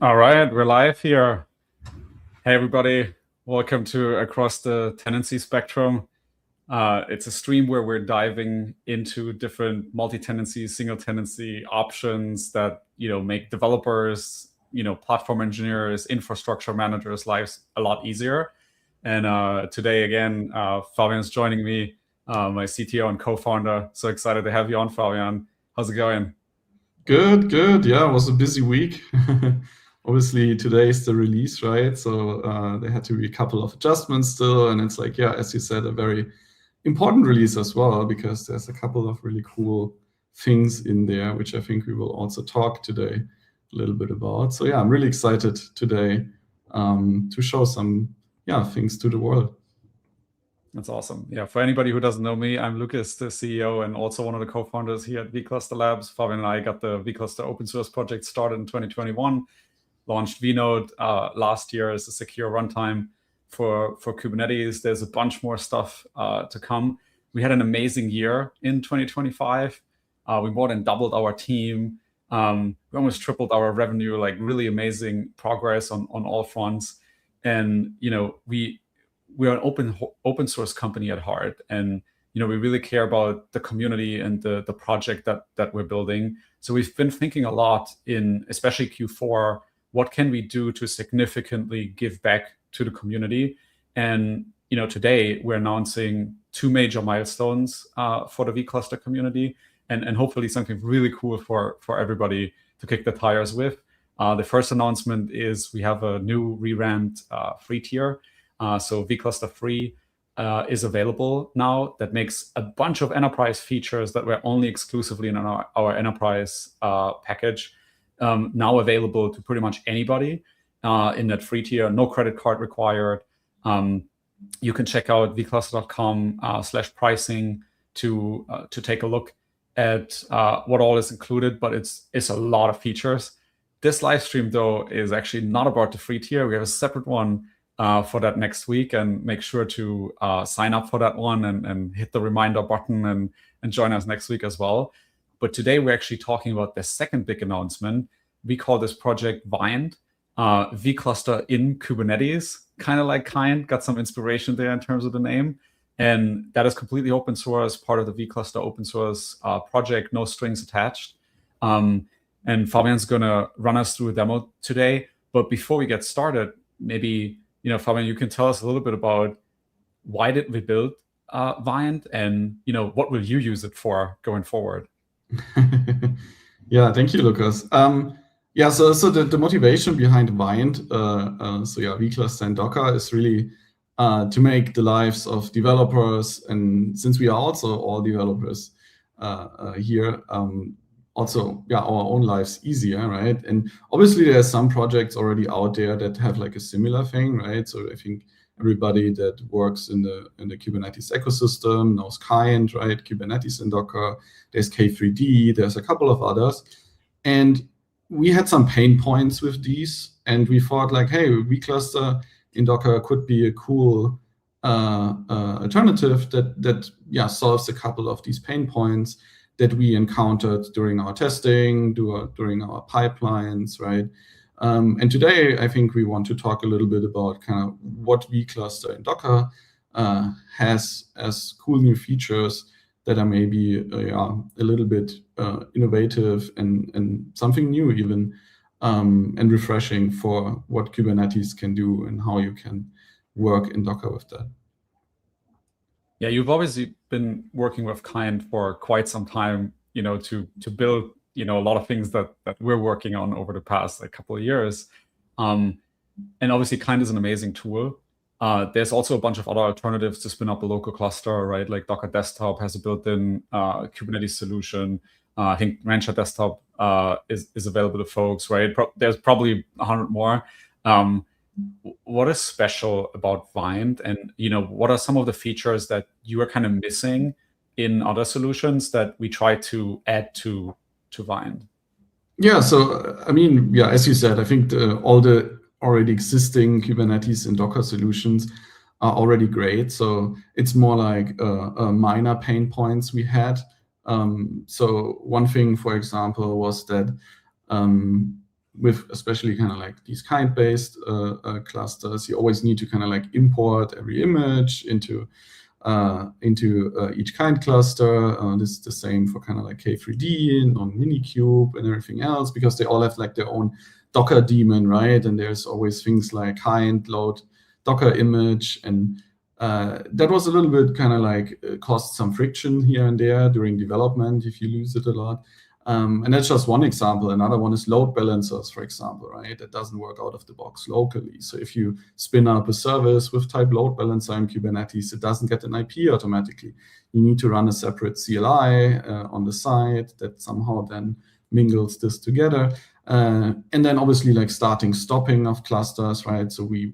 All right, we're live here. Hey, everybody. Welcome to Across the Tenancy Spectrum. It's a stream where we're diving into different multi-tenancy, single-tenancy options that make developers, platform engineers, infrastructure managers' lives a lot easier. And today, again, Fabian's joining me, my CTO and co-founder. So excited to have you on, Fabian. How's it going? Good, good. Yeah, it was a busy week. Obviously, today is the release, right? So there had to be a couple of adjustments still. And it's like, yeah, as you said, a very important release as well, because there's a couple of really cool things in there, which I think we will also talk today a little bit about. So yeah, I'm really excited today to show some things to the world. That's awesome. Yeah, for anybody who doesn't know me, I'm Lucas, the CEO and also one of the co-founders here at vCluster Labs. Fabian and I got the vCluster open source project started in 2021, launched vNode last year as a secure runtime for Kubernetes. There's a bunch more stuff to come. We had an amazing year in 2025. We more than doubled our team. We almost tripled our revenue, like really amazing progress on all fronts. And we're an open source company at heart, and we really care about the community and the project that we're building. So we've been thinking a lot in especially Q4, what can we do to significantly give back to the community? And today we're announcing two major milestones for the vCluster community, and hopefully something really cool for everybody to kick the tires with. The first announcement is we have a new revamped free tier. So vCluster Free is available now. That makes a bunch of enterprise features that were only exclusively in our enterprise package now available to pretty much anybody in that free tier. No credit card required. You can check out vcluster.com/pricing to take a look at what all is included, but it's a lot of features. This live stream, though, is actually not about the free tier. We have a separate one for that next week, and make sure to sign up for that one and hit the reminder button and join us next week as well. But today we're actually talking about the second big announcement. We call this project Viant, vCluster in Kubernetes, kind of like Kind, got some inspiration there in terms of the name. And that is completely open source, part of the vCluster open source project, no strings attached. And Fabian's gonna run us through a demo today. But before we get started, maybe Fabian, you can tell us a little bit about why did we build Viant, and what will you use it for going forward? Yeah, thank you, Lucas. So the motivation behind Viant, vCluster and Docker is really to make the lives of developers, and since we are also all developers here, also our own lives easier, right? And obviously there are some projects already out there that have like a similar thing, right? So I think everybody that works in the Kubernetes ecosystem knows Kind, right? Kubernetes and Docker. There's K3D. There's a couple of others, and we had some pain points with these, and we thought like, hey, vCluster in Docker could be a cool alternative that solves a couple of these pain points that we encountered during our testing, during our pipelines, right? And today, I think we want to talk a little bit about kind of what vCluster in Docker has as cool new features that are maybe a little bit innovative and something new even, and refreshing for what Kubernetes can do and how you can work in Docker with that. Yeah, you've obviously been working with Kind for quite some time, to build, a lot of things that we're working on over the past couple of years. And obviously Kind is an amazing tool. There's also a bunch of other alternatives to spin up a local cluster, right? Like Docker Desktop has a built-in Kubernetes solution. I think Rancher Desktop is available to folks, right? There's probably 100 more. What is special about Viant, and what are some of the features that you are kind of missing in other solutions that we try to add to Viant? Yeah, so I mean, as you said, I think all the already existing Kubernetes and Docker solutions are already great. So it's more like minor pain points we had. So one thing, for example, was that with especially kind of like these kind-based clusters, you always need to kind of like import every image into each kind cluster. This is the same for kind of like K3D and on Minikube and everything else, because they all have like their own Docker daemon, right? And there's always things like kind, load, Docker image, and that was a little bit kind of like caused some friction here and there during development if you use it a lot. And that's just one example. Another one is load balancers, for example, right? That doesn't work out of the box locally. So if you spin up a service with type load balancer in Kubernetes, it doesn't get an IP automatically. You need to run a separate CLI on the side that somehow then mingles this together. And then obviously like starting, stopping of clusters, right? So we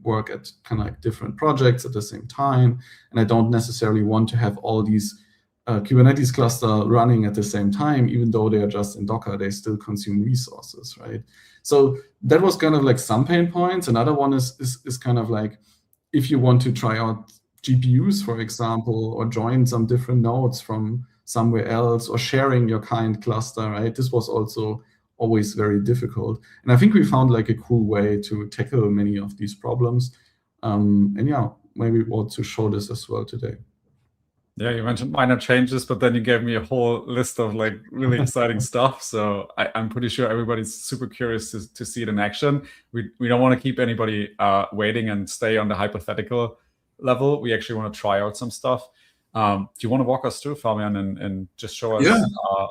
work at kind of like different projects at the same time. And I don't necessarily want to have all these Kubernetes cluster running at the same time, even though they are just in Docker, they still consume resources, right? So that was kind of like some pain points. Another one is kind of like, if you want to try out GPUs, for example, or join some different nodes from somewhere else, or sharing your kind cluster, right? This was also always very difficult. And I think we found like a cool way to tackle many of these problems. And yeah, maybe we want to show this as well today. Yeah, you mentioned minor changes, but then you gave me a whole list of like really exciting stuff. So I'm pretty sure everybody's super curious to see it in action. We don't want to keep anybody waiting and stay on the hypothetical level. We actually want to try out some stuff. Do you want to walk us through, Fabian, and just show us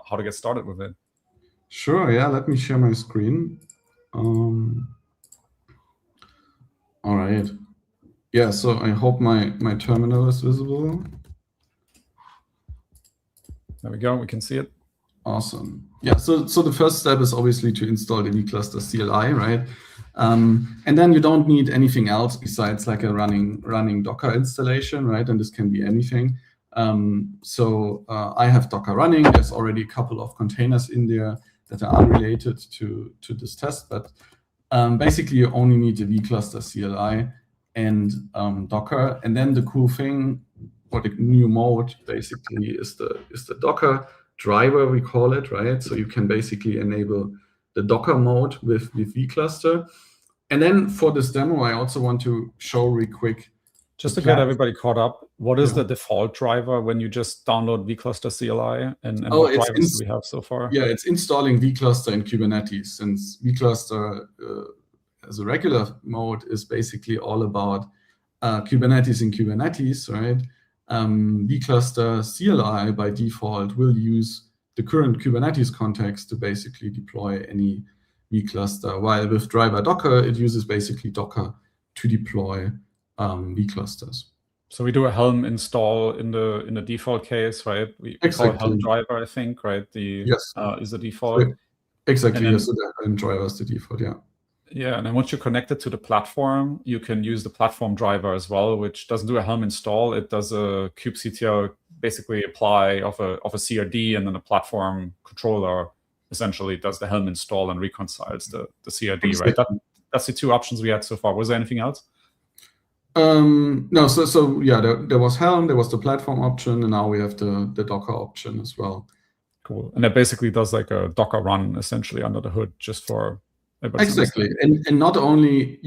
how to get started with it? Sure, yeah, let me share my screen. All right. Yeah, so I hope my terminal is visible. There we go, we can see it. Awesome. Yeah, so the first step is obviously to install the vCluster CLI, right? And then you don't need anything else besides like a running Docker installation, right? And this can be anything. So I have Docker running. There's already a couple of containers in there that are unrelated to this test, but basically you only need the vCluster CLI and Docker. And then the cool thing, or the new mode basically, is the Docker driver, we call it, right? So you can basically enable the Docker mode with vCluster. And then for this demo, I also want to show real quick. Just to get everybody caught up, what is the default driver when you just download vCluster CLI? And what drivers do we have so far? Yeah, it's installing vCluster in Kubernetes, since vCluster as a regular mode is basically all about Kubernetes in Kubernetes, right? vCluster CLI by default will use the current Kubernetes context to basically deploy any vCluster, while with driver Docker, it uses basically Docker to deploy vClusters. So we do a Helm install in the default case, right? We call it Helm driver, I think, right? Yes. Is the default. Exactly, yes, so the Helm driver is the default, yeah. Yeah, and then once you're connected to the platform, you can use the platform driver as well, which doesn't do a Helm install. It does a kubectl basically apply of a CRD, and then the platform controller essentially does the Helm install and reconciles the CRD, exactly. Right? That's the two options we had so far. Was there anything else? No, so yeah, there was Helm, there was the platform option, and now we have the Docker option as well. Cool. And that basically does like a Docker run essentially under the hood, just for exactly. And not only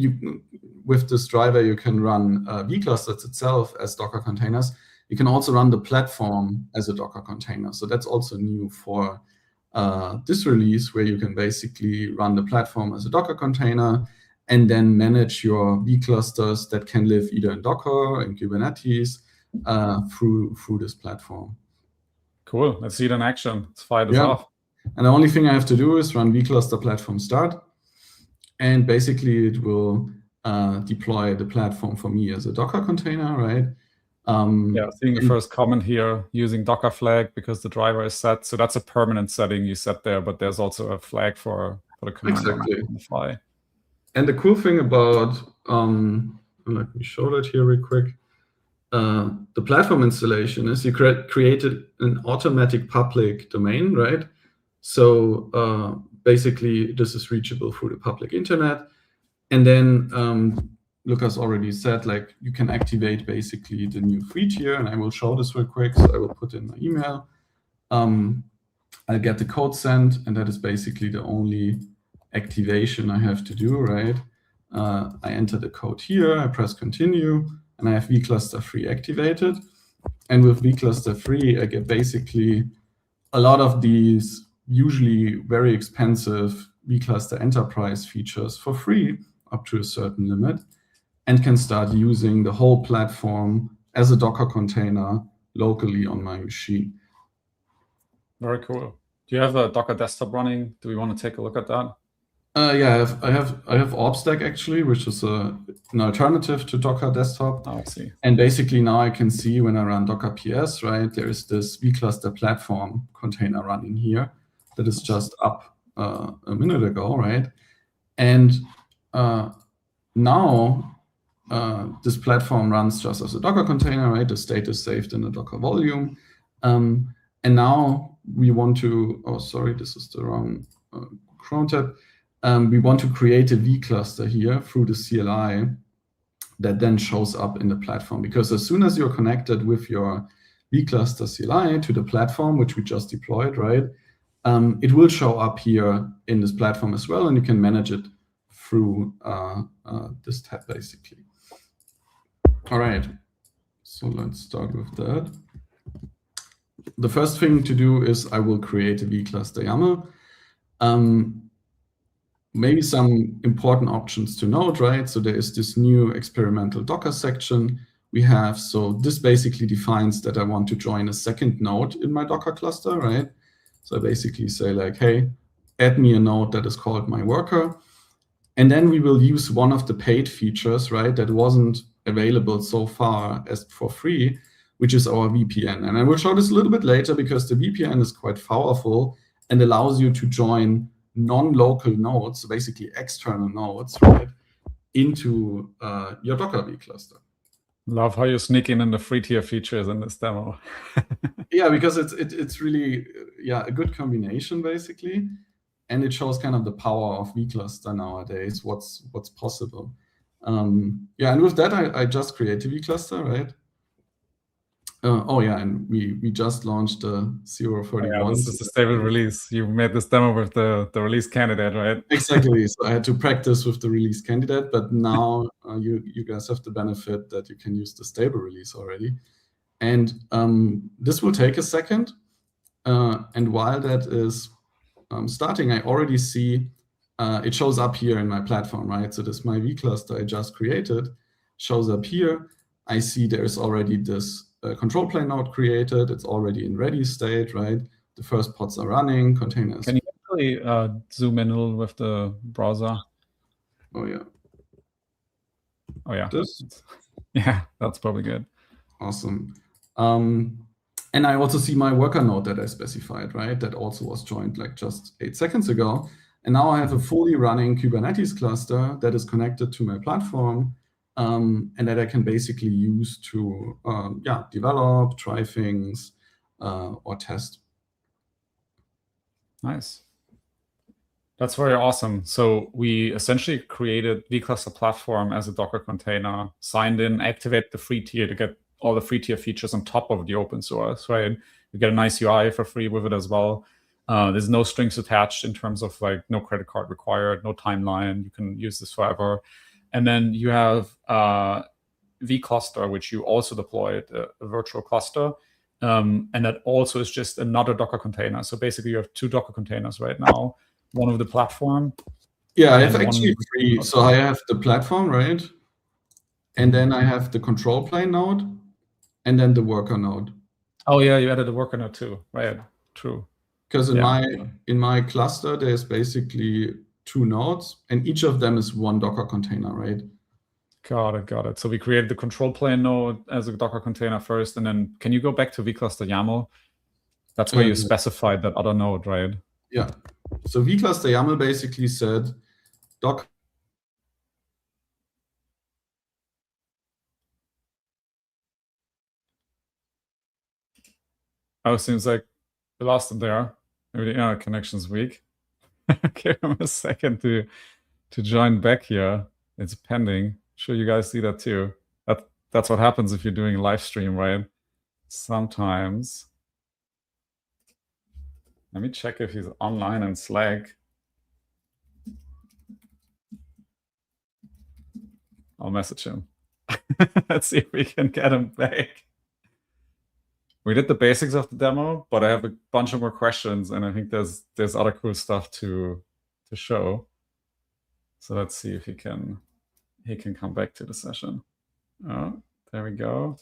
with this driver, you can run vClusters itself as Docker containers. You can also run the platform as a Docker container. So that's also new for this release, where you can basically run the platform as a Docker container and then manage your vClusters that can live either in Docker or in Kubernetes through this platform. Cool. Let's see it in action. Let's fire this off. And the only thing I have to do is run vCluster platform start. And basically, it will deploy the platform for me as a Docker container, right? Yeah, seeing the first comment here, using Docker flag because the driver is set. So that's a permanent setting you set there, but there's also a flag for the command on the fly. And the cool thing about, let me show that here real quick. The platform installation is you created an automatic public domain, right? So basically, this is reachable through the public internet. And then Lucas already said, like, you can activate basically the new feature, and I will show this real quick. So I will put in my email. I'll get the code sent, and that is basically the only activation I have to do, right? I enter the code here, I press continue, and I have vCluster 3 activated. And with vCluster 3, I get basically a lot of these usually very expensive vCluster enterprise features for free up to a certain limit, and can start using the whole platform as a Docker container locally on my machine. Very cool. Do you have a Docker desktop running? Do we want to take a look at that? Yeah, I have OrbStack actually, which is an alternative to Docker desktop. Oh, I see. And basically now I can see when I run Docker PS, right, there is this vCluster platform container running here that is just up a minute ago, right? And now this platform runs just as a Docker container, right? The state is saved in a Docker volume. And now we want to, oh, sorry, this is the wrong cron tab. We want to create a vCluster here through the CLI that then shows up in the platform. Because as soon as you're connected with your vCluster CLI to the platform, which we just deployed, right, it will show up here in this platform as well, and you can manage it through this tab, basically. All right, so let's start with that. The first thing to do is I will create a vCluster YAML. Maybe some important options to note, right? So there is this new experimental Docker section we have. So this basically defines that I want to join a second node in my Docker cluster, right? So I basically say like, hey, add me a node that is called my worker. And then we will use one of the paid features, right, that wasn't available so far as for free, which is our VPN. And I will show this a little bit later because the VPN is quite powerful and allows you to join non-local nodes, so basically external nodes, right, into your Docker vCluster. Love how you sneak in the free tier features in this demo. Yeah, because it's really a good combination basically, and it shows kind of the power of vCluster nowadays, what's possible. Yeah, and with that I just created vCluster, right? Oh yeah, and we just launched the 0.31. Yeah, this is the stable release. You made this demo with the release candidate, right? Exactly. So I had to practice with the release candidate, but now you guys have the benefit that you can use the stable release already. And this will take a second. And while that is starting, I already see it shows up here in my platform, right? So this my vCluster I just created shows up here. I see there's already this control plane node created. It's already in ready state, right? The first pods are running, containers. Can you actually zoom in a little with the browser? Oh, yeah. Oh, yeah. This? Yeah, that's probably good. Awesome. And I also see my worker node that I specified, right? That also was joined like just 8 seconds ago. And now I have a fully running Kubernetes cluster that is connected to my platform, and that I can basically use to develop, try things, or test. Nice. That's very awesome. So we essentially created vCluster platform as a Docker container, signed in, activate the free tier to get all the free tier features on top of the open source, right? You get a nice UI for free with it as well. There's no strings attached in terms of like no credit card required, no timeline. You can use this forever. And then you have vCluster, which you also deployed, a virtual cluster. And that also is just another Docker container. So basically you have 2 Docker containers right now, one of the platform. Yeah, I have actually 3. So I have the platform, right? And then I have the control plane node, and then the worker node. Oh yeah, you added the worker node too, right? True. Because in my cluster, there's basically 2 nodes, and each of them is 1 Docker container, right? Got it. So we created the control plane node as a Docker container first, and then can you go back to vCluster YAML? That's where you specified that other node, right? Yeah. So vCluster YAML basically said Docker. Oh, seems like we lost him there. Maybe the internet connection's weak. Give him a second to join back here. It's pending. Sure, you guys see that too. That's what happens if you're doing a live stream, right? Sometimes. Let me check if he's online in Slack. I'll message him. Let's see if we can get him back. We did the basics of the demo, but I have a bunch of more questions, and I think there's other cool stuff to show. So let's see if he can come back to the session. Oh, there we go.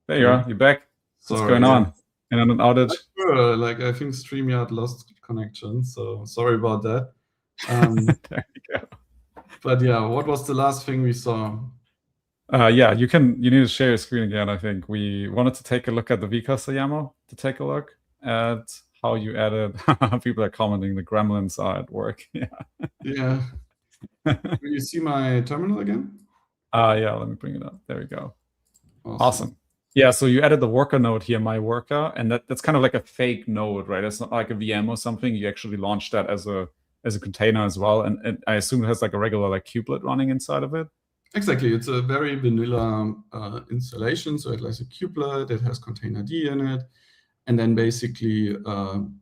There you are. You're back. What's going on? And on an outage? Sure. Like, I think StreamYard lost connection, so sorry about that. There you go. But yeah, what was the last thing we saw? Yeah, you need to share your screen again. I think we wanted to take a look at the vCluster YAML to take a look at how you added. People are commenting the gremlins are at work. Yeah. Yeah. Will you see my terminal again? Yeah, let me bring it up. There we go. Awesome. Yeah, so you added the worker node here, my worker, and that's kind of like a fake node, right? It's not like a VM or something. You actually launched that as a container as well, and I assume it has like a regular like kubelet running inside of it. Exactly, it's a very vanilla installation. So it has a kubelet, it has containerd in it, and then basically,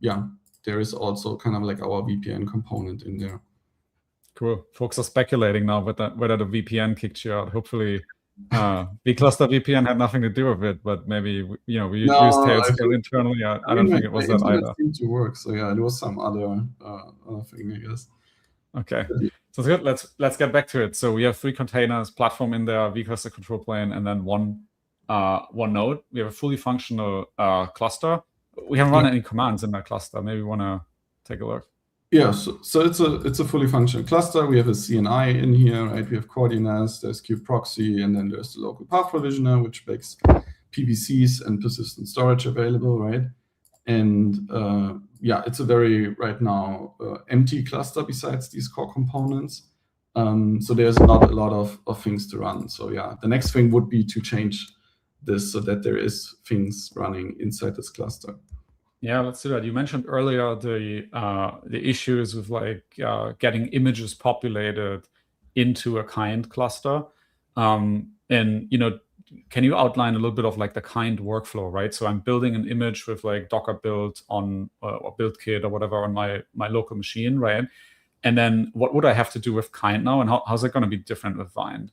yeah, there is also kind of like our VPN component in there. Cool. Folks are speculating now whether the VPN kicked you out. Hopefully, vCluster VPN had nothing to do with it, but maybe we used Tailscale internally. I don't think it was that either. It seemed to work, so yeah, it was some other thing, I guess. Okay, so good. Let's get back to it. So we have 3 containers, platform in there, vCluster control plane, and then one node. We have a fully functional cluster. We haven't run any commands in that cluster. Maybe you want to take a look. Yeah, so it's a fully functional cluster. We have a CNI in here, right? We have coordinates, there's kubeproxy, and then there's the local path provisioner, which makes PVCs and persistent storage available, right? And yeah, it's a very, right now, empty cluster besides these core components. So there's not a lot of things to run. So yeah, the next thing would be to change this so that there is things running inside this cluster. Yeah, let's do that. You mentioned earlier the issues with like getting images populated into a kind cluster, and can you outline a little bit of like the kind workflow, right? So I'm building an image with like Docker build on or build kit or whatever on my local machine, right? And then what would I have to do with kind now, and how's it going to be different with Vine?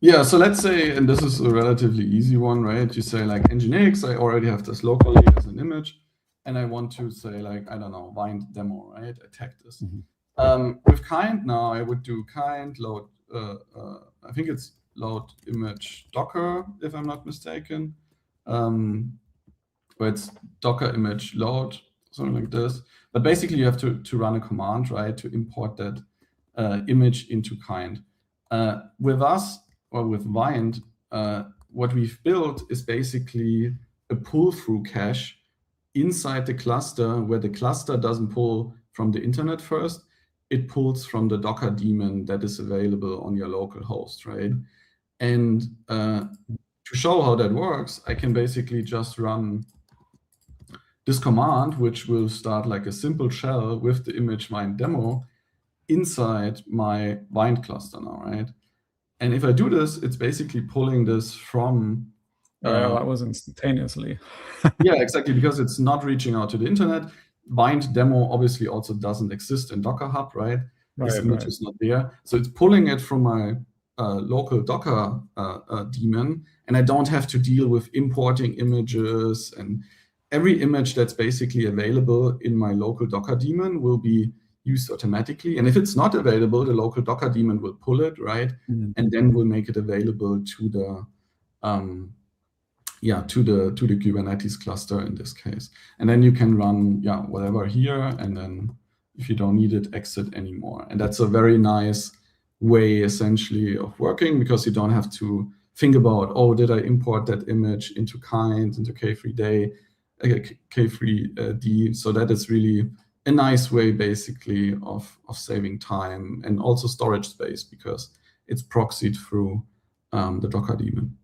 Yeah, so let's say, and this is a relatively easy one, right? You say like Nginx, I already have this locally as an image, and I want to say like, I don't know, Vine demo, right? I tag this. With kind now, I would do kind load, I think it's load image Docker, if I'm not mistaken. Or it's Docker image load, something like this. But basically you have to run a command, right? To import that image into kind. With us, or with Vine, what we've built is basically a pull-through cache inside the cluster, where the cluster doesn't pull from the internet first, it pulls from the Docker daemon that is available on your local host, right? And to show how that works, I can basically just run this command, which will start like a simple shell with the image Vine demo inside my Vine cluster now, right? And if I do this, it's basically pulling this from... that was instantaneously. Yeah, exactly, because it's not reaching out to the internet. Vine demo obviously also doesn't exist in Docker Hub, right? This image is not there. So it's pulling it from my local Docker daemon, and I don't have to deal with importing images, and every image that's basically available in my local Docker daemon will be used automatically. And if it's not available, the local Docker daemon will pull it, right? And then we'll make it available to the to the Kubernetes cluster in this case. And then you can run whatever here, and then if you don't need it, exit anymore. And that's a very nice way essentially of working, because you don't have to think about, oh, did I import that image into kind, into K3D? So that is really a nice way basically of saving time and also storage space, because it's proxied through the Docker daemon.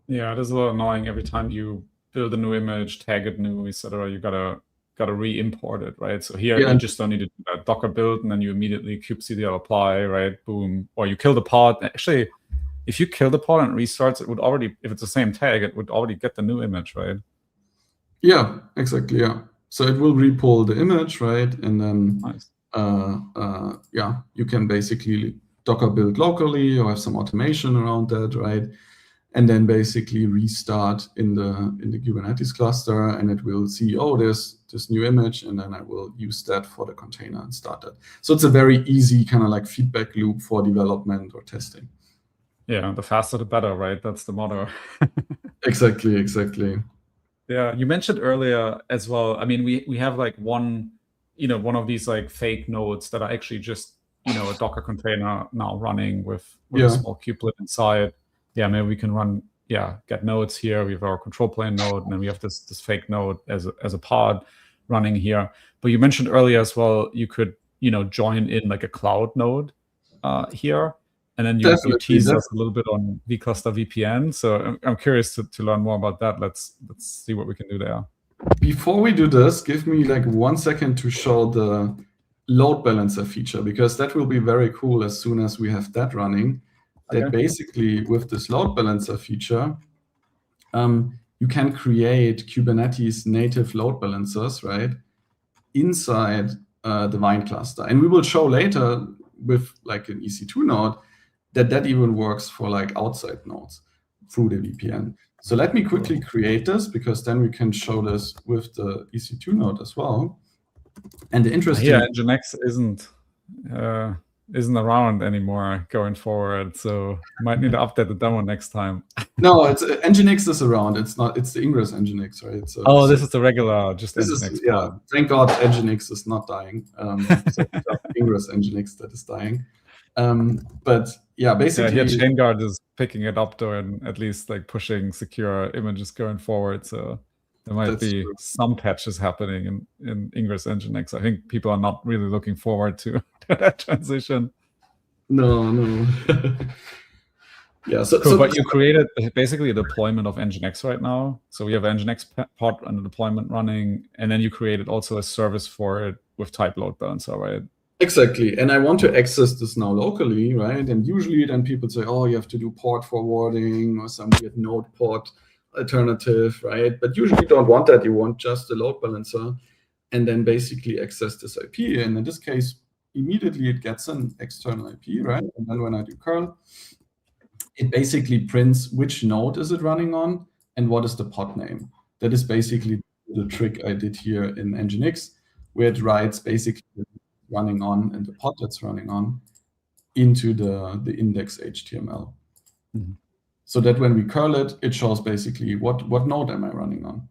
Yeah, it is a little annoying every time you build a new image, tag it new, etc. You gotta re-import it, right? So here you just don't need to do that Docker build, and then you immediately kubectl apply, right? Boom. Or you kill the pod. Actually, if you kill the pod and it restarts, it would already, if it's the same tag, it would already get the new image, right? Yeah, exactly. Yeah. So it will repull the image, right? And then nice. You can basically Docker build locally or have some automation around that, right? And then basically restart in the Kubernetes cluster, and it will see, oh, there's this new image, and then I will use that for the container and start that. So it's a very easy kind of like feedback loop for development or testing. Yeah, the faster the better, right? That's the motto. Exactly. Yeah, you mentioned earlier as well. I mean, we have like one of these like fake nodes that are actually just a Docker container now running with a small kubelet inside. Yeah, maybe we can run get nodes here. We have our control plane node, and then we have this fake node as a pod running here. But you mentioned earlier as well, you could join in like a cloud node here. And then you teased us a little bit on vCluster VPN. So I'm curious to learn more about that. Let's see what we can do there. Before we do this, give me like 1 second to show the load balancer feature, because that will be very cool as soon as we have that running. Okay. That basically with this load balancer feature, you can create Kubernetes native load balancers, right, inside the Vine cluster. And we will show later with like an EC2 node that even works for like outside nodes through the VPN. So let me quickly create this, because then we can show this with the EC2 node as well. And the interesting... Yeah, Nginx isn't around anymore going forward, so might need to update the demo next time. No, it's Nginx is around. It's not. It's the Ingress Nginx, right? So, this is the regular, just this Nginx. Yeah, thank God Nginx is not dying. So Ingress Nginx that is dying. But yeah, basically, here ChainGuard is picking it up though, and at least like pushing secure images going forward. So there might be some patches happening in Ingress Nginx. I think people are not really looking forward to that transition. No. Yeah. But you created basically a deployment of Nginx right now. So we have Nginx pod and the deployment running, and then you created also a service for it with type load balancer, right? Exactly. And I want to access this now locally, right? And usually then people say, oh, you have to do port forwarding or some weird node port alternative, right? But usually you don't want that. You want just the load balancer and then basically access this IP. And in this case, immediately it gets an external IP, right? And then when I do curl, it basically prints which node is it running on and what is the pod name. That is basically the trick I did here in Nginx, where it writes basically running on and the pod that's running on into the index HTML. Mm-hmm. So that when we curl it, it shows basically what node am I running on.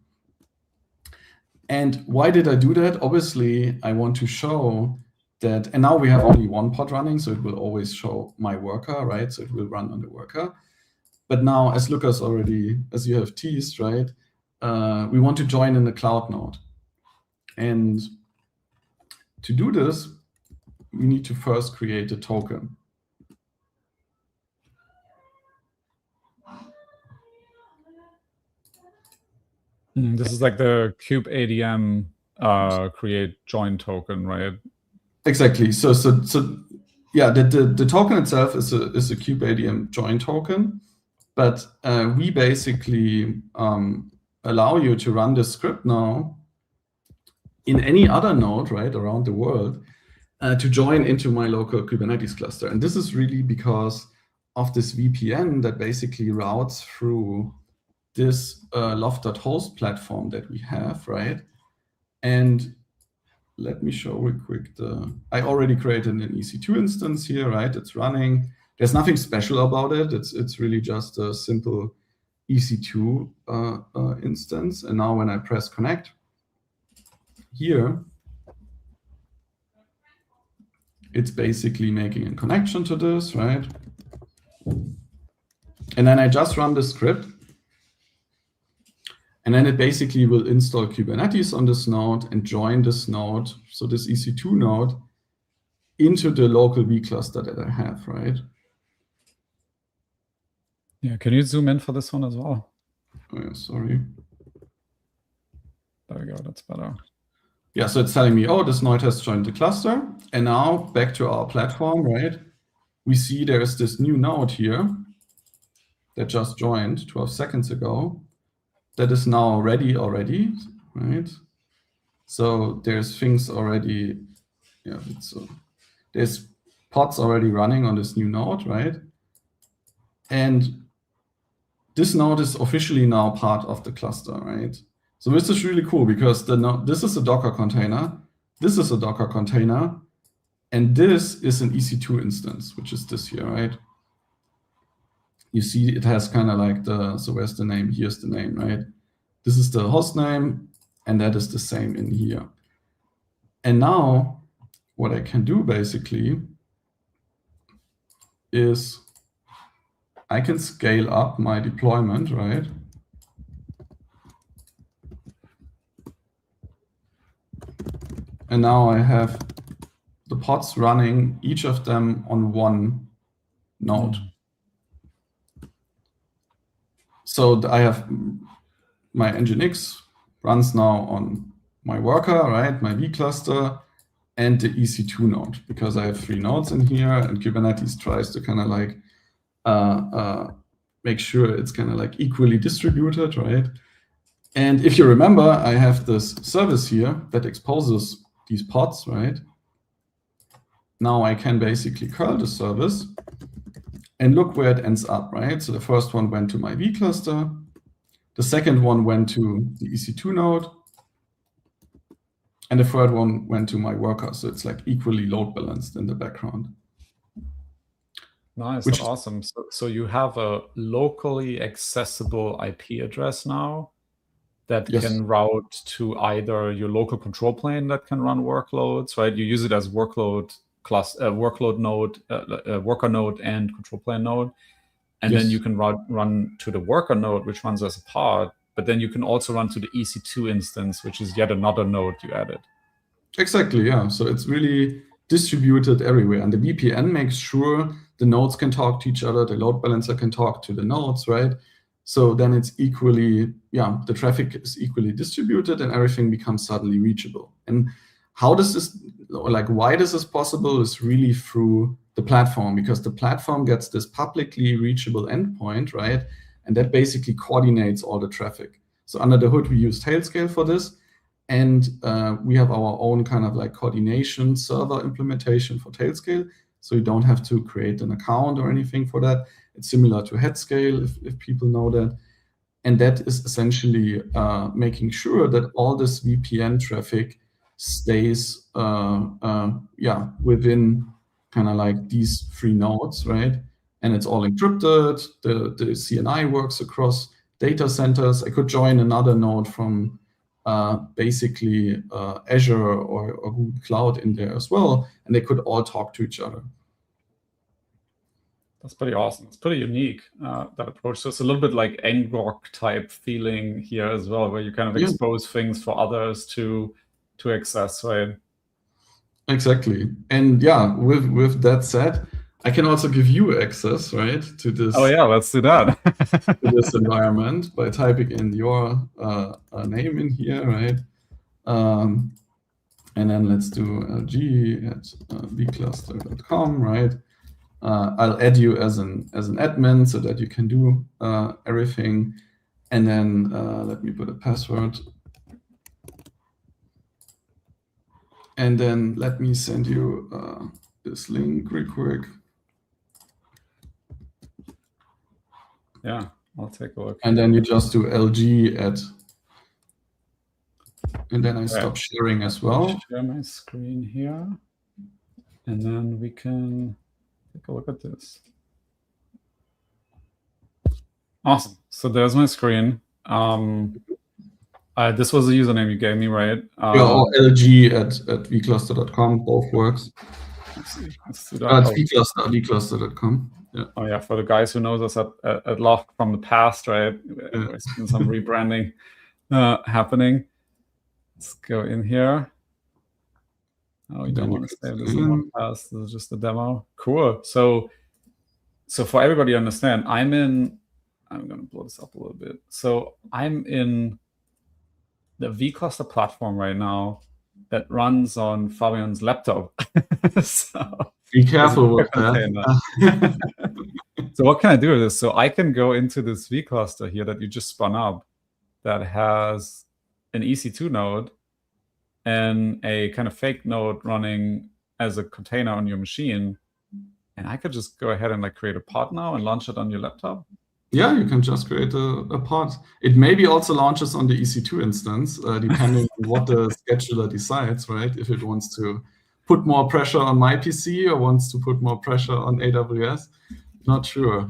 And why did I do that? Obviously, I want to show that, and now we have only one pod running, so it will always show my worker, right? So it will run on the worker. But now, as Lucas already, as you have teased, right, we want to join in the cloud node. And to do this, we need to first create a token. This is like the kubeadm create join token, right? Exactly. So yeah, the token itself is a kubeadm join token, but we basically allow you to run this script now in any other node, right, around the world, to join into my local Kubernetes cluster. And this is really because of this VPN that basically routes through this loft.host platform that we have, right? And let me show real quick. I already created an EC2 instance here, right? It's running. There's nothing special about it. It's really just a simple EC2 instance. And now when I press connect here, it's basically making a connection to this, right? And then I just run the script. And then it basically will install Kubernetes on this node and join this node, so this EC2 node, into the local vCluster that I have, right? Yeah, can you zoom in for this one as well? Oh, yeah, sorry. There we go, that's better. Yeah, so it's telling me, oh, this node has joined the cluster. And now back to our platform, right? We see there's this new node here that just joined 12 seconds ago. That is now ready already, right? So there's things already, yeah, there's pods already running on this new node, right? And this node is officially now part of the cluster, right? So this is really cool because this is a Docker container, this is a Docker container, and this is an EC2 instance, which is this here, right? You see it has kind of like so where's the name? Here's the name, right? This is the host name, and that is the same in here. And now what I can do basically is I can scale up my deployment, right? And now I have the pods running, each of them on one node. So I have my Nginx runs now on my worker, right? My vCluster and the EC2 node, because I have 3 nodes in here, and Kubernetes tries to kind of like make sure it's kind of like equally distributed, right? And if you remember, I have this service here that exposes these pods, right? Now I can basically curl the service and look where it ends up, right? So the first one went to my vCluster. The second one went to the EC2 node. And the third one went to my worker. So it's like equally load balanced in the background. Nice, that's awesome. So you have a locally accessible IP address now that can route to either your local control plane that can run workloads, right? You use it as workload node, worker node, and control plane node. And then you can run to the worker node, which runs as a pod, but then you can also run to the EC2 instance, which is yet another node you added. Exactly, yeah. So it's really distributed everywhere. And the VPN makes sure the nodes can talk to each other, the load balancer can talk to the nodes, right? So then it's equally, the traffic is equally distributed and everything becomes suddenly reachable. And how does this, like why this is possible is really through the platform, because the platform gets this publicly reachable endpoint, right? And that basically coordinates all the traffic. So under the hood, we use Tailscale for this. And we have our own kind of like coordination server implementation for Tailscale. So you don't have to create an account or anything for that. It's similar to Headscale, if people know that. And that is essentially making sure that all this VPN traffic stays within kind of like these 3 nodes, right? And it's all encrypted. The CNI works across data centers. I could join another node from basically Azure or Google Cloud in there as well, and they could all talk to each other. That's pretty awesome. It's pretty unique, that approach. So it's a little bit like ngrok type feeling here as well, where you kind of expose things for others to access, right? Exactly. And with that said, I can also give you access, right, to this. Oh yeah, let's do that. To this environment by typing in your name in here, right? And then let's do g@vcluster.com, right? I'll add you as an admin so that you can do everything. And then let me put a password. And then let me send you this link real quick. Yeah, I'll take a look. And then you just do LG and then I stop sharing as well. I'll share my screen here. And then we can take a look at this. Awesome. So there's my screen. This was the username you gave me, right? Or LG@vcluster.com, both works. Let's do that. It's vcluster.com. Yeah. Oh yeah, for the guys who knows us at Loft from the past, right? There's been some rebranding happening. Let's go in here. Oh, you don't want to save this in one pass. This is just a demo. Cool. So for everybody to understand, I'm going to blow this up a little bit. So I'm in the vCluster platform right now that runs on Fabian's laptop. So be careful with that. So what can I do with this? So I can go into this vCluster here that you just spun up that has an EC2 node and a kind of fake node running as a container on your machine. And I could just go ahead and like create a pod now and launch it on your laptop. Yeah, you can just create a pod. It maybe also launches on the EC2 instance, depending on what the scheduler decides, right? If it wants to put more pressure on my PC or wants to put more pressure on AWS, not sure.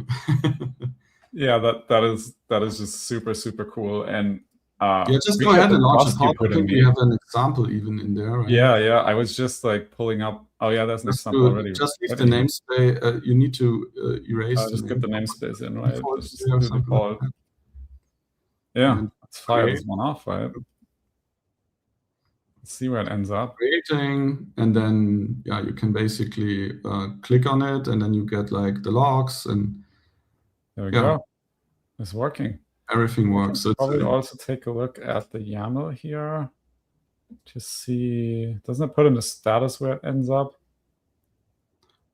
Yeah, that is just super, super cool. And yeah, just go ahead and launch a pod. I think we have an example even in there, right? Yeah, I was just like pulling up. Oh yeah, there's an example already. Just leave the namespace. You need to erase. Just get the namespace in, right? Just do default. Yeah, let's fire this one off, right? Let's see where it ends up. Creating, and then yeah, you can basically click on it, and then you get like the logs, and there we go. It's working. Everything works. So probably also take a look at the YAML here to see. Doesn't it put in the status where it ends up?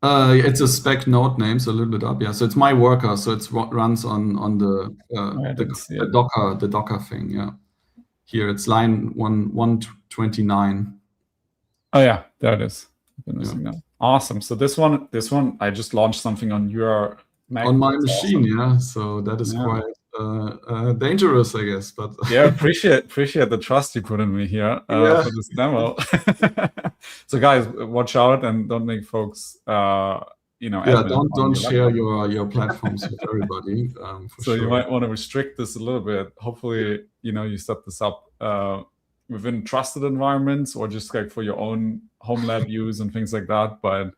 It's a spec node name, so a little bit up. Yeah, so it's my worker, so it runs on the Docker thing. Yeah, here it's line 129. Oh yeah, there it is. Awesome. So this one, I just launched something on your Mac. On my machine, yeah. So that is quite dangerous, I guess. But yeah, appreciate the trust you put in me here for this demo. So guys, watch out and don't make folks, don't share your platforms with everybody. So you might want to restrict this a little bit. Hopefully, you set this up within trusted environments or just like for your own home lab use and things like that. But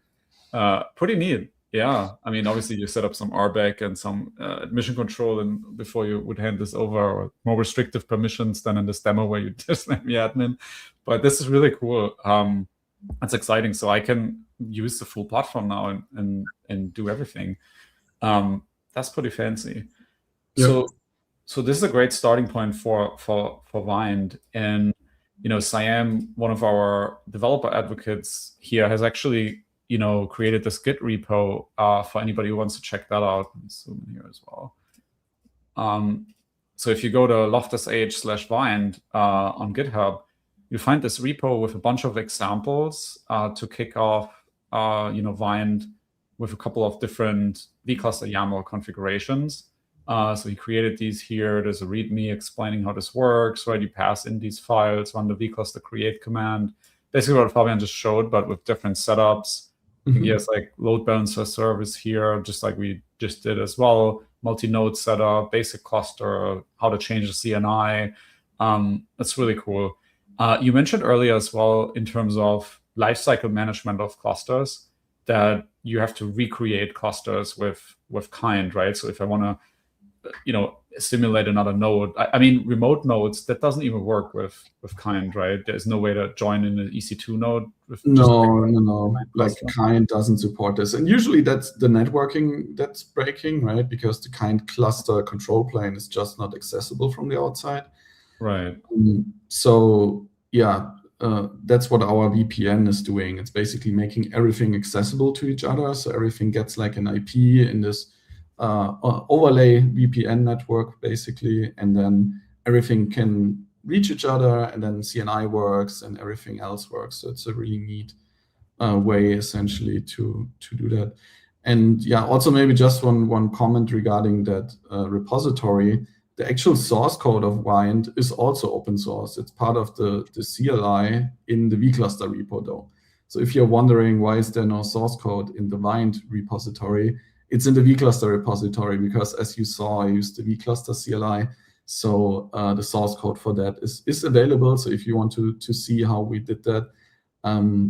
pretty neat. Yeah, I mean, obviously you set up some RBAC and some admission control and before you would hand this over, or more restrictive permissions than in this demo where you just let me admin. But this is really cool. It's exciting. So I can use the full platform now and do everything. That's pretty fancy. Yep. So this is a great starting point for Wind. And Siam, one of our developer advocates here, has actually created this Git repo for anybody who wants to check that out. Let me zoom in here as well. So if you go to loftus.sh/Wind on GitHub, you find this repo with a bunch of examples to kick off, Wind with a couple of different vCluster YAML configurations. So he created these here. There's a README explaining how this works, right? You pass in these files, run the vCluster create command. Basically what Fabian just showed, but with different setups. He has like load balancer service here, just like we just did as well. Multi-node setup, basic cluster, how to change the CNI. That's really cool. You mentioned earlier as well in terms of lifecycle management of clusters that you have to recreate clusters with kind, right? So if I want to, simulate another node, I mean, remote nodes, that doesn't even work with kind, right? There's no way to join in an EC2 node. No. Like kind doesn't support this. And usually that's the networking that's breaking, right? Because the kind cluster control plane is just not accessible from the outside. Right. So yeah, that's what our VPN is doing. It's basically making everything accessible to each other. So everything gets like an IP in this overlay VPN network, basically, and then everything can reach each other, and then CNI works and everything else works. So it's a really neat way, essentially, to do that. And yeah, also maybe just one comment regarding that repository. The actual source code of Wind is also open source. It's part of the CLI in the vCluster repo, though. So if you're wondering why is there no source code in the Wind repository, it's in the vCluster repository because, as you saw, I used the vCluster CLI. So the source code for that is available. So if you want to see how we did that,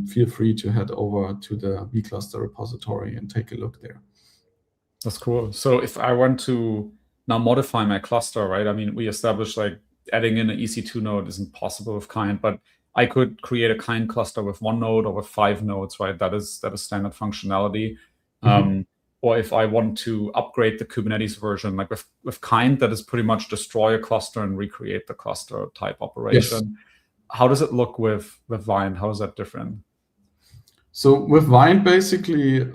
feel free to head over to the vCluster repository and take a look there. That's cool. So if I want to now modify my cluster, right? I mean, we established like adding in an EC2 node isn't possible with kind, but I could create a kind cluster with 1 node or with 5 nodes, right? That is standard functionality. Or if I want to upgrade the Kubernetes version, like with kind, that is pretty much destroy a cluster and recreate the cluster type operation. Yes. How does it look with Wind? How is that different? So with Wind, basically,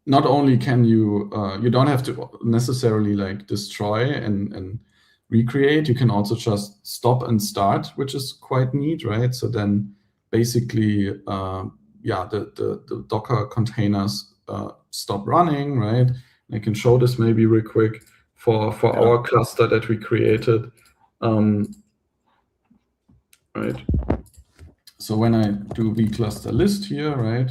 not only can you don't have to necessarily like destroy and recreate. You can also just stop and start, which is quite neat, right? So then basically, the Docker containers stop running, right? I can show this maybe real quick for our cluster that we created, right? So when I do vCluster list here, right,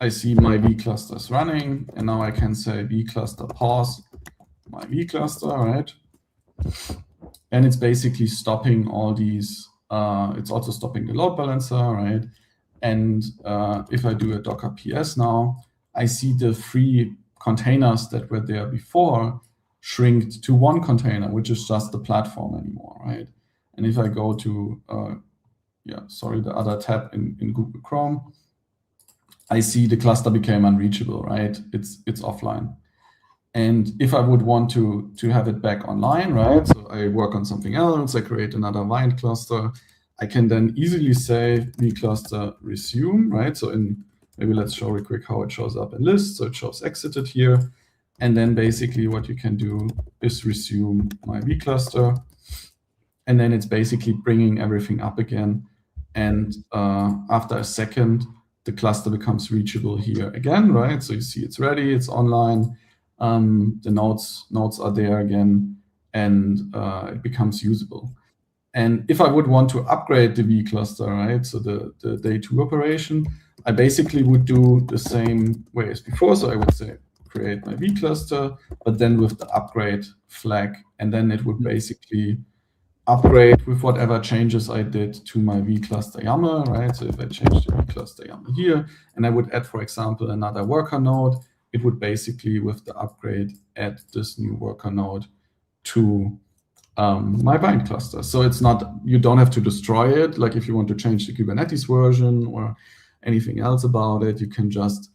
I see my vClusters running, and now I can say vCluster pause my vCluster, right? And it's basically stopping all these, it's also stopping the load balancer, right? And if I do a Docker PS now, I see the 3 containers that were there before shrink to 1 container, which is just the platform anymore, right? And if I go to, the other tab in Google Chrome, I see the cluster became unreachable, right? It's offline. And if I would want to have it back online, right? So I work on something else, I create another Vine cluster, I can then easily say vCluster resume, right? So maybe let's show real quick how it shows up in list. So it shows exited here. And then basically what you can do is resume my vCluster. And then it's basically bringing everything up again. And after a second, the cluster becomes reachable here again, right? So you see it's ready, it's online. The nodes are there again, and it becomes usable. And if I would want to upgrade the vCluster, right, so the day 2 operation, I basically would do the same way as before. So I would say create my vCluster, but then with the upgrade flag, and then it would basically upgrade with whatever changes I did to my vCluster YAML, right? So if I change the vCluster YAML here, and I would add, for example, another worker node, it would basically, with the upgrade, add this new worker node to my Vine cluster. So it's not, you don't have to destroy it. Like if you want to change the Kubernetes version or anything else about it, you can just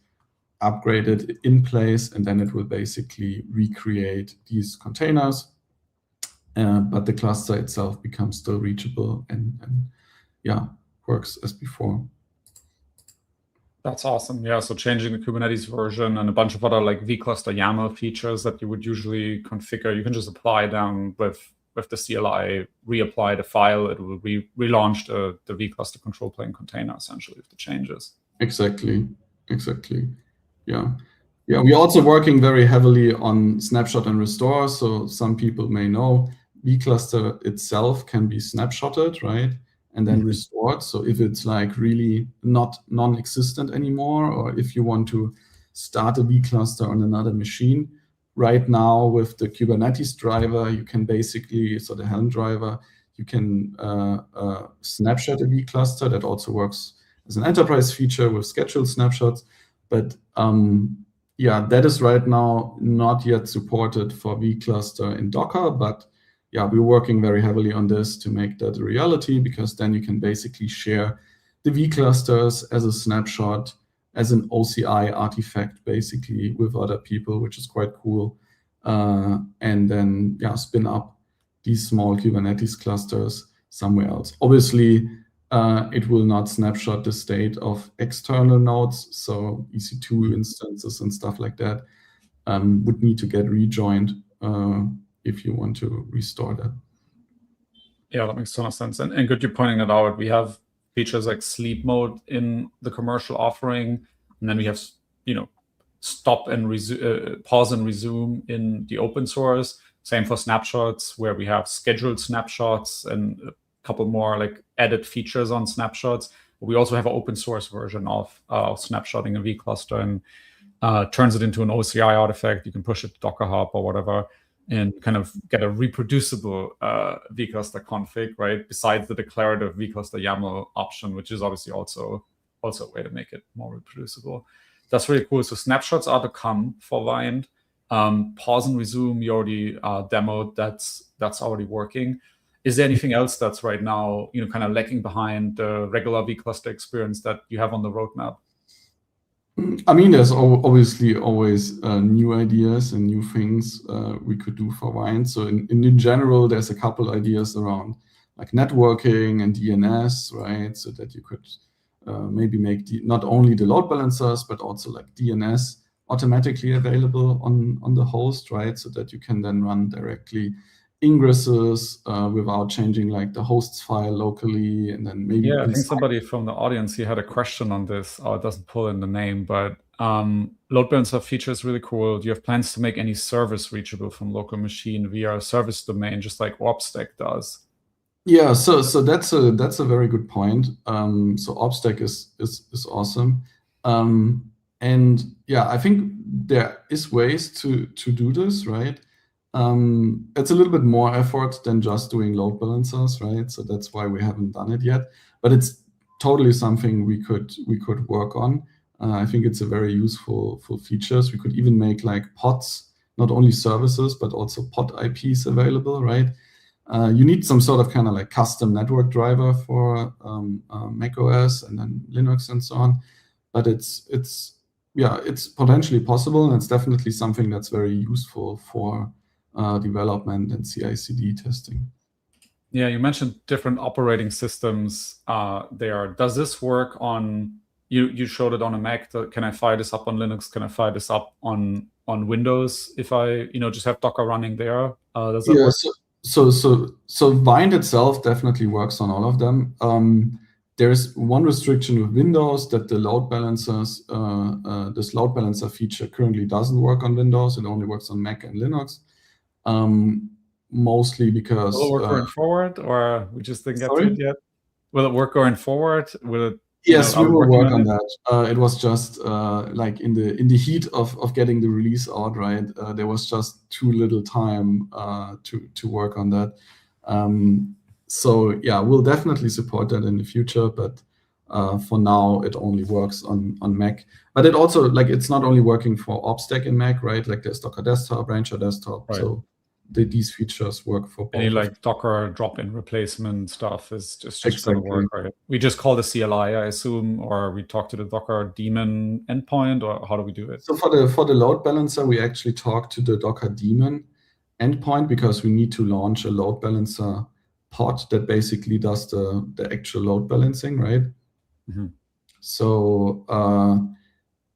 upgrade it in place, and then it will basically recreate these containers. But the cluster itself becomes still reachable and works as before. That's awesome. Yeah, so changing the Kubernetes version and a bunch of other like vCluster YAML features that you would usually configure, you can just apply them with the CLI, reapply the file, it will relaunch the vCluster control plane container essentially with the changes. Exactly. Yeah. We're also working very heavily on snapshot and restore. So some people may know vCluster itself can be snapshotted, right? And then restored. So if it's like really not non-existent anymore, or if you want to start a vCluster on another machine, right now with the Kubernetes driver, you can basically, so the Helm driver, you can snapshot a vCluster. That also works as an enterprise feature with scheduled snapshots. But that is right now not yet supported for vCluster in Docker, but we're working very heavily on this to make that a reality, because then you can basically share the vClusters as a snapshot, as an OCI artifact, basically, with other people, which is quite cool. And then, spin up these small Kubernetes clusters somewhere else. Obviously, it will not snapshot the state of external nodes, so EC2 instances and stuff like that would need to get rejoined if you want to restore that. Yeah, that makes a ton of sense. And good you're pointing that out. We have features like sleep mode in the commercial offering, and then we have, stop and pause and resume in the open source. Same for snapshots, where we have scheduled snapshots and a couple more like added features on snapshots. We also have an open source version of snapshotting a vCluster, and turns it into an OCI artifact. You can push it to Docker Hub or whatever, and kind of get a reproducible vCluster config, right? Besides the declarative vCluster YAML option, which is obviously also a way to make it more reproducible. That's really cool. So snapshots are to come for Vine. Pause and resume, you already demoed. That's already working. Is there anything else that's right now, kind of lacking behind the regular vCluster experience that you have on the roadmap? I mean, there's obviously always new ideas and new things we could do for Vine. So in general, there's a couple ideas around like networking and DNS, right? So that you could maybe make not only the load balancers, but also like DNS automatically available on the host, right? So that you can then run directly ingresses without changing like the hosts file locally, and then maybe. Yeah, I think somebody from the audience here had a question on this. Oh, it doesn't pull in the name, but load balancer feature is really cool. Do you have plans to make any service reachable from local machine via a service domain, just like OrbStack does? Yeah, so that's a very good point. So OrbStack is awesome, and yeah, I think there is ways to do this, right? It's a little bit more effort than just doing load balancers, right? So that's why we haven't done it yet, but it's totally something we could work on. I think it's a very useful features. We could even make like pods, not only services but also pod IPs available, right? You need some sort of kind of like custom network driver for Mac OS and then Linux and so on, but it's potentially possible, and it's definitely something that's very useful for development and CI/CD testing. Yeah, you mentioned different operating systems there. Does this work on, you showed it on a Mac, can I fire this up on Linux? Can I fire this up on Windows if I just have Docker running there? Does that work? So Wind itself definitely works on all of them. There's one restriction with Windows, that the load balancers, this load balancer feature currently doesn't work on Windows. It only works on Mac and Linux. Mostly because. Will it work going forward, or we just didn't get Sorry? to it yet? Will it work going forward? Will it? Yes, we will work on that. It was just like in the heat of getting the release out, right? There was just too little time to work on that. So yeah, we'll definitely support that in the future, but for now it only works on Mac. But it also, like, it's not only working for OrbStack in Mac, right? Like there's Docker Desktop, Rancher Desktop, right. So these features work for both. Any like Docker drop-in replacement stuff is just exactly going to work, right? We just call the CLI, I assume, or we talk to the Docker daemon endpoint, or how do we do it? So for the load balancer, we actually talk to the Docker daemon endpoint, because we need to launch a load balancer pod that basically does the actual load balancing, right? Mm-hmm. So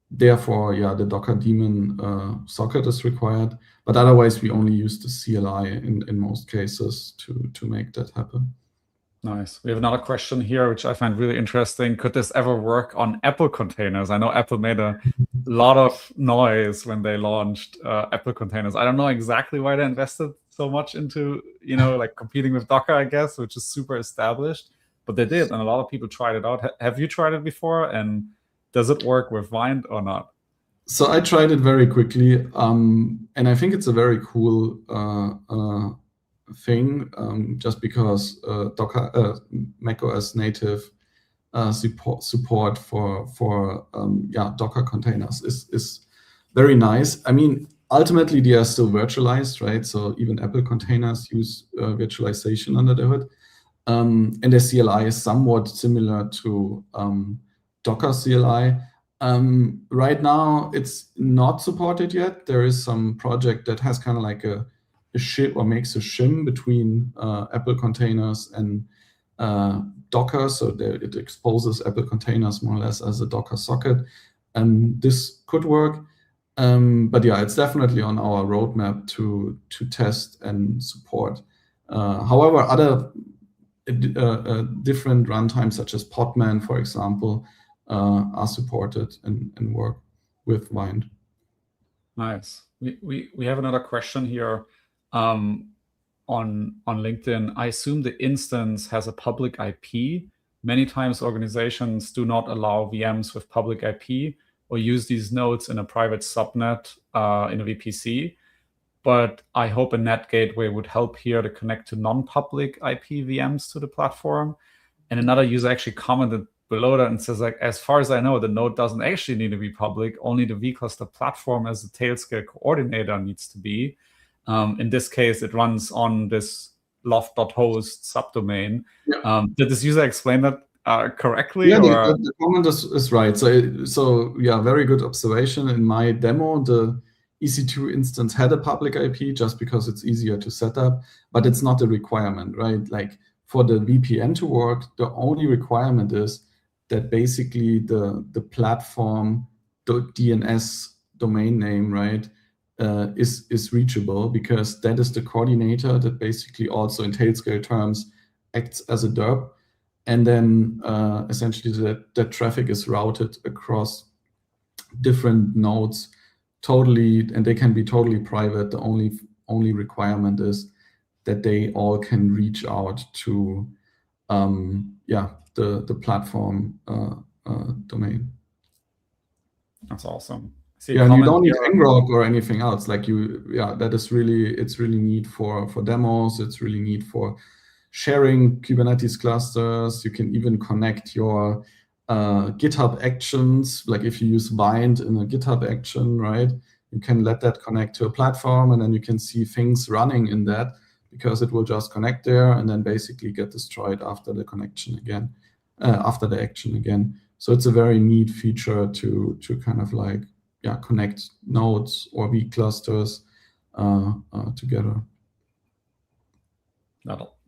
therefore, yeah, the Docker daemon socket is required, but otherwise we only use the CLI in most cases to make that happen. Nice. We have another question here, which I find really interesting. Could this ever work on Apple containers? I know Apple made a lot of noise when they launched Apple containers. I don't know exactly why they invested so much into, like competing with Docker, I guess, which is super established, but they did, and a lot of people tried it out. Have you tried it before? And does it work with Wind or not? So I tried it very quickly, and I think it's a very cool thing, just because Docker, macOS native support for Docker containers is very nice. I mean, ultimately they are still virtualized, right? So even Apple containers use virtualization under the hood, and the CLI is somewhat similar to Docker CLI. Right now, it's not supported yet. There is some project that has kind of like a shim, or makes a shim between Apple containers and Docker, so that it exposes Apple containers more or less as a Docker socket. And this could work, but yeah, it's definitely on our roadmap to test and support. However, other different runtimes, such as Podman, for example, are supported and work with Wind. Nice. We have another question here on LinkedIn. I assume the instance has a public IP. Many times organizations do not allow VMs with public IP or use these nodes in a private subnet in a VPC. But I hope a NAT gateway would help here to connect to non-public IP VMs to the platform. And another user actually commented below that and says, like, as far as I know, the node doesn't actually need to be public. Only the vCluster platform as the tailscale coordinator needs to be. In this case, it runs on this loft.host subdomain. Yeah. Did this user explain that correctly? Yeah, the comment is right. So yeah, very good observation. In my demo, the EC2 instance had a public IP just because it's easier to set up, but it's not a requirement, right? Like for the VPN to work, the only requirement is that basically the platform, the DNS domain name, right, is reachable, because that is the coordinator that basically also in tailscale terms acts as a derp. And then essentially that traffic is routed across different nodes totally, and they can be totally private. The only requirement is that they all can reach out to the platform domain. That's awesome. Yeah, and you don't need ngrok or anything else. Like that is really, it's really neat for demos. It's really neat for sharing Kubernetes clusters. You can even connect your GitHub actions. Like if you use bind in a GitHub action, right? You can let that connect to a platform, and then you can see things running in that, because it will just connect there and then basically get destroyed after the connection again, after the action again. So it's a very neat feature to kind of like, connect nodes or vClusters together.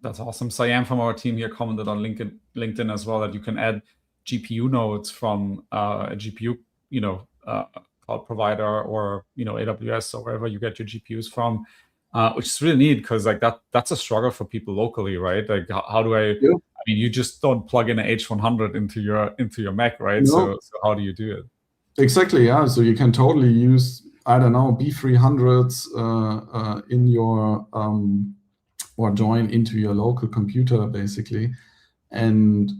That's awesome. Siam from our team here commented on LinkedIn as well that you can add GPU nodes from a GPU, cloud provider, or AWS or wherever you get your GPUs from, which is really neat, because like that's a struggle for people locally, right? Like how do I? Yeah. I mean, you just don't plug in an H100 into your Mac, right? No. So how do you do it? Exactly, yeah. So you can totally use, I don't know, B300s in your or join into your local computer basically, and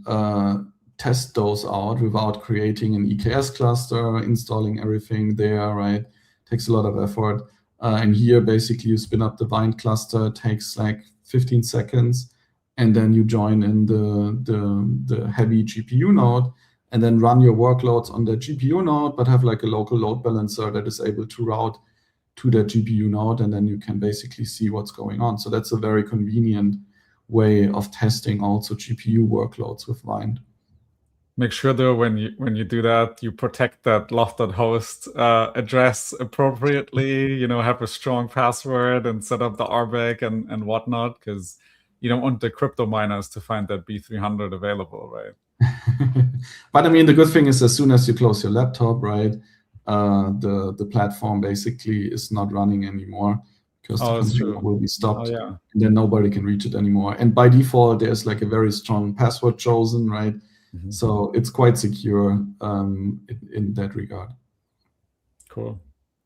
test those out without creating an EKS cluster, installing everything there, right? Takes a lot of effort. And here basically you spin up the bind cluster, takes like 15 seconds, and then you join in the heavy GPU node, and then run your workloads on the GPU node, but have like a local load balancer that is able to route to the GPU node, and then you can basically see what's going on. So that's a very convenient way of testing also GPU workloads with Wind. Make sure though, when you do that, you protect that loft.host address appropriately, have a strong password and set up the RBAC and whatnot, because you don't want the crypto miners to find that B300 available, right? But I mean, the good thing is, as soon as you close your laptop, right, the platform basically is not running anymore, because the computer will be stopped. Oh, yeah. And then nobody can reach it anymore. And by default, there's like a very strong password chosen, right? Mm-hmm. So it's quite secure in that regard. Cool.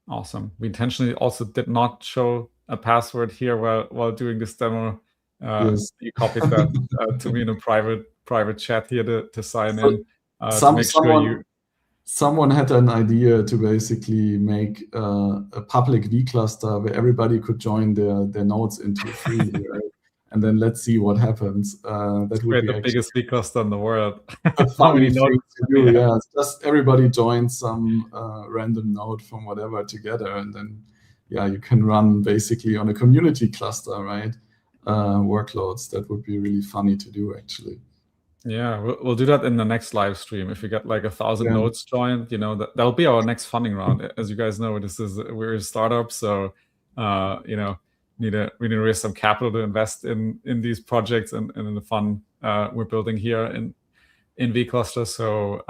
Awesome. We intentionally also did not show a password here while doing this demo. Yes. You copied that to me in a private chat here to sign in. To make sure someone had an idea to basically make a public vCluster where everybody could join their nodes into freely, right? And then let's see what happens. That would be the biggest vCluster in the world. How many nodes to do? Yeah, it's just everybody joins some random node from whatever together, and then you can run basically on a community cluster, right? Workloads. That would be really funny to do, actually. Yeah, we'll do that in the next live stream. If we get like 1,000 nodes joined, that'll be our next funding round. As you guys know, we're a startup, so we need to raise some capital to invest in these projects and in the fund we're building here in vCluster. So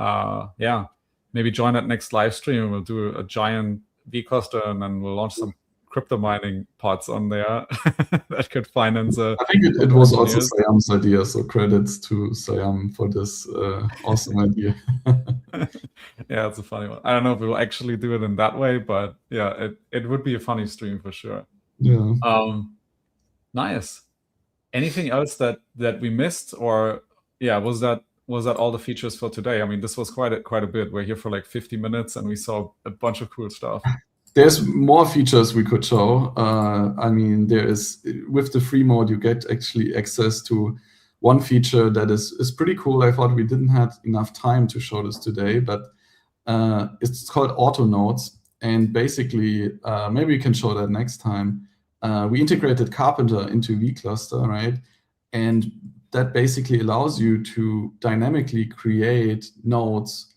maybe join that next live stream. We'll do a giant vCluster, and then we'll launch some crypto mining pods on there that could finance. I think it was also Siam's idea, so credits to Siam for this awesome idea. Yeah, it's a funny one. I don't know if we'll actually do it in that way, but yeah, it would be a funny stream for sure. Yeah. Nice. Anything else that we missed, or was that all the features for today? I mean, this was quite a bit. We're here for like 50 minutes, and we saw a bunch of cool stuff. There's more features we could show. I mean, there is, with the free mode, you get actually access to one feature that is pretty cool. I thought we didn't have enough time to show this today, but it's called auto nodes. And basically, maybe we can show that next time. We integrated Carpenter into vCluster, right? And that basically allows you to dynamically create nodes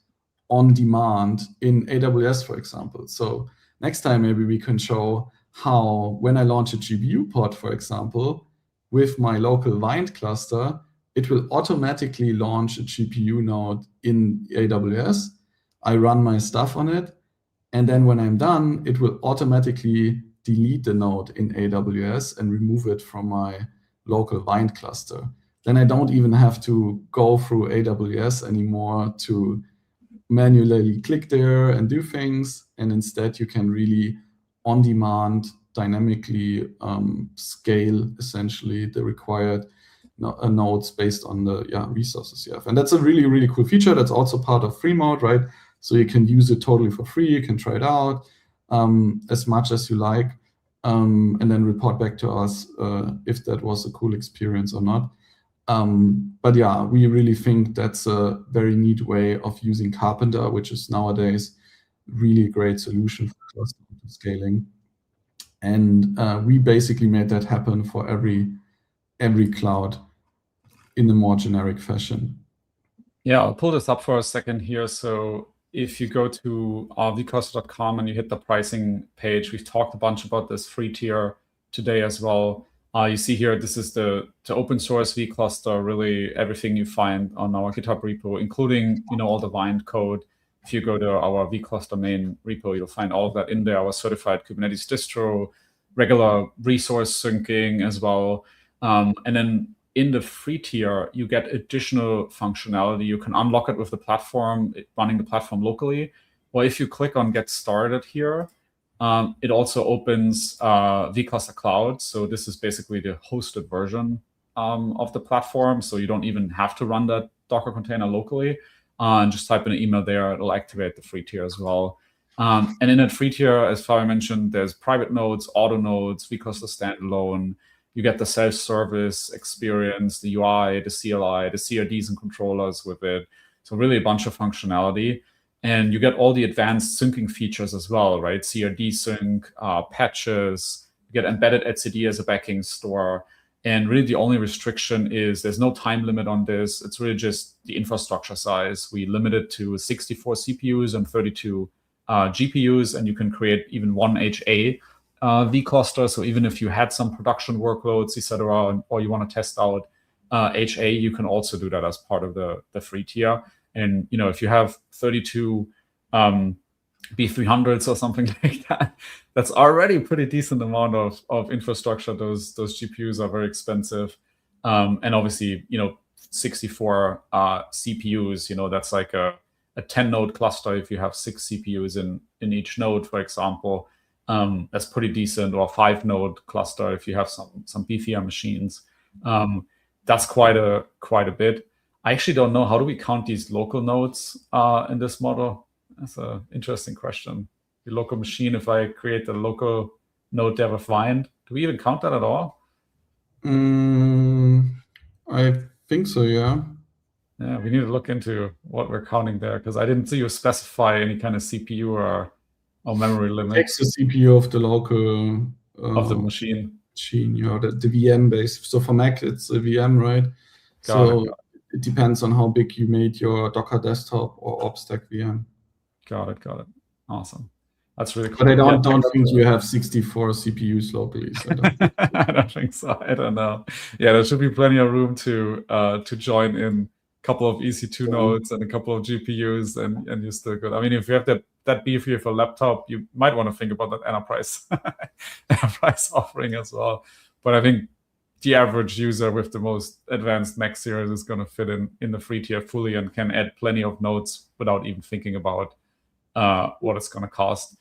on demand in AWS, for example. So next time, maybe we can show how, when I launch a GPU pod, for example, with my local Wind cluster, it will automatically launch a GPU node in AWS. I run my stuff on it, And then when I'm done, it will automatically delete the node in AWS and remove it from my local Vine cluster. Then I don't even have to go through AWS anymore to manually click there and do things. And instead, you can really on demand dynamically scale essentially the required nodes based on the resources you have. And that's a really, really cool feature. That's also part of free mode, right? So you can use it totally for free. You can try it out as much as you like, and then report back to us if that was a cool experience or not. But yeah, we really think that's a very neat way of using Carpenter, which is nowadays really a great solution for cluster scaling. And we basically made that happen for every cloud in a more generic fashion. Yeah, I'll pull this up for a second here. So if you go to vCluster.com and you hit the pricing page, we've talked a bunch about this free tier today as well. You see here, this is the open source vCluster, really everything you find on our GitHub repo, including all the Vine code. If you go to our vCluster main repo, you'll find all of that in there, our certified Kubernetes distro, regular resource syncing as well. And then in the free tier, you get additional functionality. You can unlock it with the platform, running the platform locally. Or if you click on Get Started here, it also opens vCluster Cloud. So this is basically the hosted version of the platform. So you don't even have to run that Docker container locally. And just type in an email there. It'll activate the free tier as well. And in that free tier, as Fabian mentioned, there's private nodes, auto nodes, vCluster standalone. You get the self-service experience, the UI, the CLI, the CRDs and controllers with it. So really a bunch of functionality. And you get all the advanced syncing features as well, right? CRD sync, patches, you get embedded etcd as a backing store. And really the only restriction is there's no time limit on this. It's really just the infrastructure size. We limit it to 64 CPUs and 32 GPUs, and you can create even one HA vCluster. So even if you had some production workloads, etc., or you want to test out HA, you can also do that as part of the free tier. And if you have 32 B300s or something like that, that's already a pretty decent amount of infrastructure. Those GPUs are very expensive, and obviously 64 CPUs. That's like a 10-node cluster. If you have 6 CPUs in each node, for example, that's pretty decent. Or a 5-node cluster if you have some beefier machines. That's quite a bit. I actually don't know, how do we count these local nodes in this model? That's an interesting question. The local machine, if I create a local node there with Vine, do we even count that at all? I think so, yeah. Yeah, we need to look into what we're counting there, because I didn't see you specify any kind of CPU or memory limit. Takes the CPU of the local of the machine. Yeah, the VM base. So for Mac, it's a VM, right? Got it. It depends on how big you made your Docker desktop or OpStack VM. Got it. Awesome. That's really cool. But I don't think you have 64 CPUs locally. So I don't think so. I don't know. Yeah, there should be plenty of room to join in a couple of EC2 nodes and a couple of GPUs, and you're still good. I mean, if you have that beefier for laptop, you might want to think about that enterprise offering as well. But I think the average user with the most advanced Mac series is going to fit in the free tier fully and can add plenty of nodes without even thinking about what it's going to cost.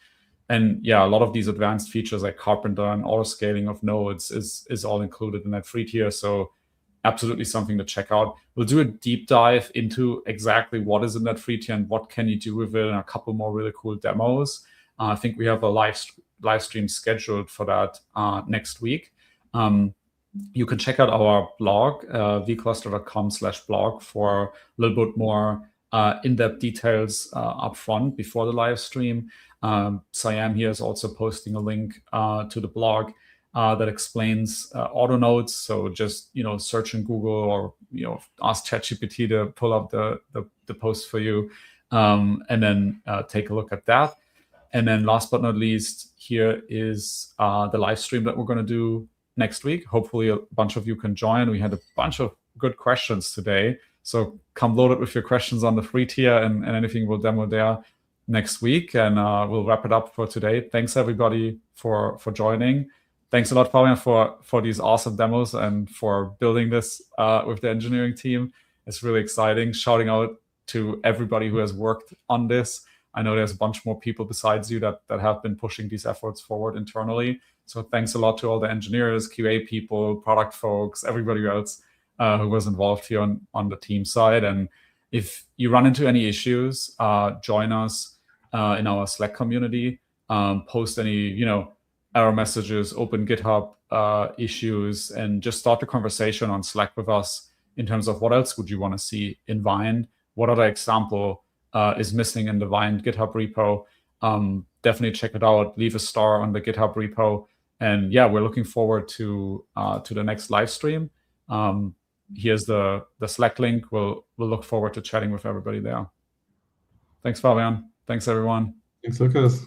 And yeah, a lot of these advanced features like Carpenter and auto scaling of nodes is all included in that free tier. So absolutely something to check out. We'll do a deep dive into exactly what is in that free tier and what can you do with it, and a couple more really cool demos. I think we have a live stream scheduled for that next week. You can check out our blog, vcluster.com/blog, for a little bit more in-depth details up front before the live stream. Siam here is also posting a link to the blog that explains auto nodes. So just search in Google or ask ChatGPT to pull up the post for you, and then take a look at that. And then last but not least, here is the live stream that we're going to do next week. Hopefully a bunch of you can join. We had a bunch of good questions today, so come loaded with your questions on the free tier and anything we'll demo there. next week, and we'll wrap it up for today. Thanks everybody for joining. Thanks a lot, Fabian, for these awesome demos and for building this with the engineering team. It's really exciting. Shouting out to everybody who has worked on this. I know there's a bunch more people besides you that have been pushing these efforts forward internally. So thanks a lot to all the engineers, QA people, product folks, everybody else who was involved here on the team side. And if you run into any issues, join us in our Slack community. Post any error messages, open GitHub issues, and just start the conversation on Slack with us in terms of what else would you want to see in Vine, what other example is missing in the Vine GitHub repo. Definitely check it out. Leave a star on the GitHub repo. And yeah, we're looking forward to the next live stream. Here's the Slack link. We'll look forward to chatting with everybody there. Thanks, Fabian. Thanks, everyone. Thanks, Lucas.